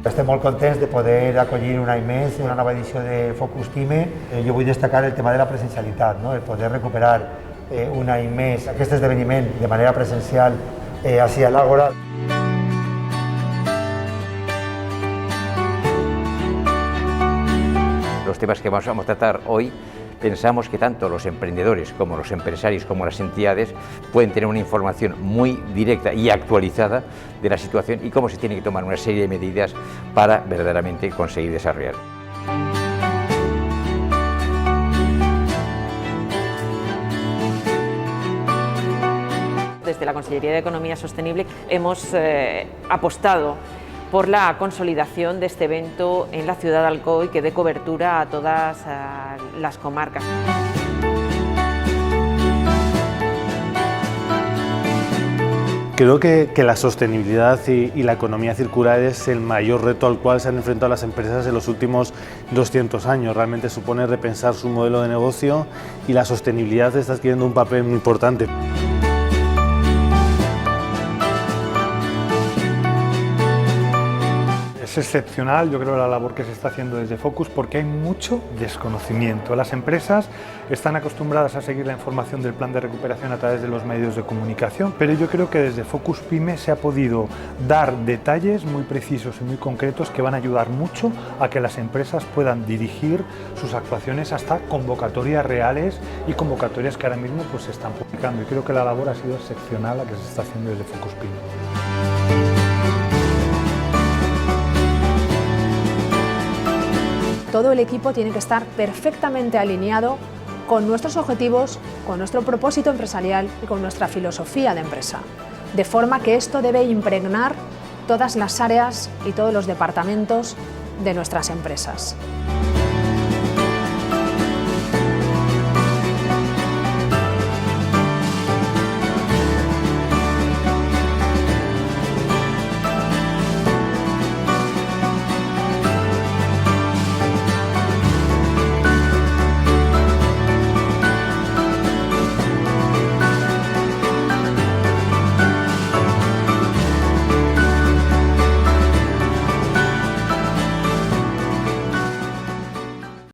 Estem molt contents de poder acollir un any més una nova edició de Focus PIME. Jo vull destacar el tema de la presencialitat, no? El poder recuperar un any més aquest esdeveniment de manera presencial ací a l'Àgora. Los temas que vamos a tratar hoy, pensamos que tanto los emprendedores como los empresarios como las entidades pueden tener una información muy directa y actualizada de la situación y cómo se tiene que tomar una serie de medidas para verdaderamente conseguir desarrollar. Desde la Consellería de Economía Sostenible hemos apostado por la consolidación de este evento en la ciudad de Alcoy, que dé cobertura a todas las comarcas. Creo que la sostenibilidad y la economía circular es el mayor reto al cual se han enfrentado las empresas en los últimos 200 años. Realmente supone repensar su modelo de negocio y la sostenibilidad está adquiriendo un papel muy importante. Es excepcional, yo creo, la labor que se está haciendo desde Focus, porque hay mucho desconocimiento. Las empresas están acostumbradas a seguir la información del plan de recuperación a través de los medios de comunicación, pero yo creo que desde Focus PYME se ha podido dar detalles muy precisos y muy concretos que van a ayudar mucho a que las empresas puedan dirigir sus actuaciones hasta convocatorias reales y convocatorias que ahora mismo pues, se están publicando. Y creo que la labor ha sido excepcional la que se está haciendo desde Focus PYME. Todo el equipo tiene que estar perfectamente alineado con nuestros objetivos, con nuestro propósito empresarial y con nuestra filosofía de empresa, de forma que esto debe impregnar todas las áreas y todos los departamentos de nuestras empresas.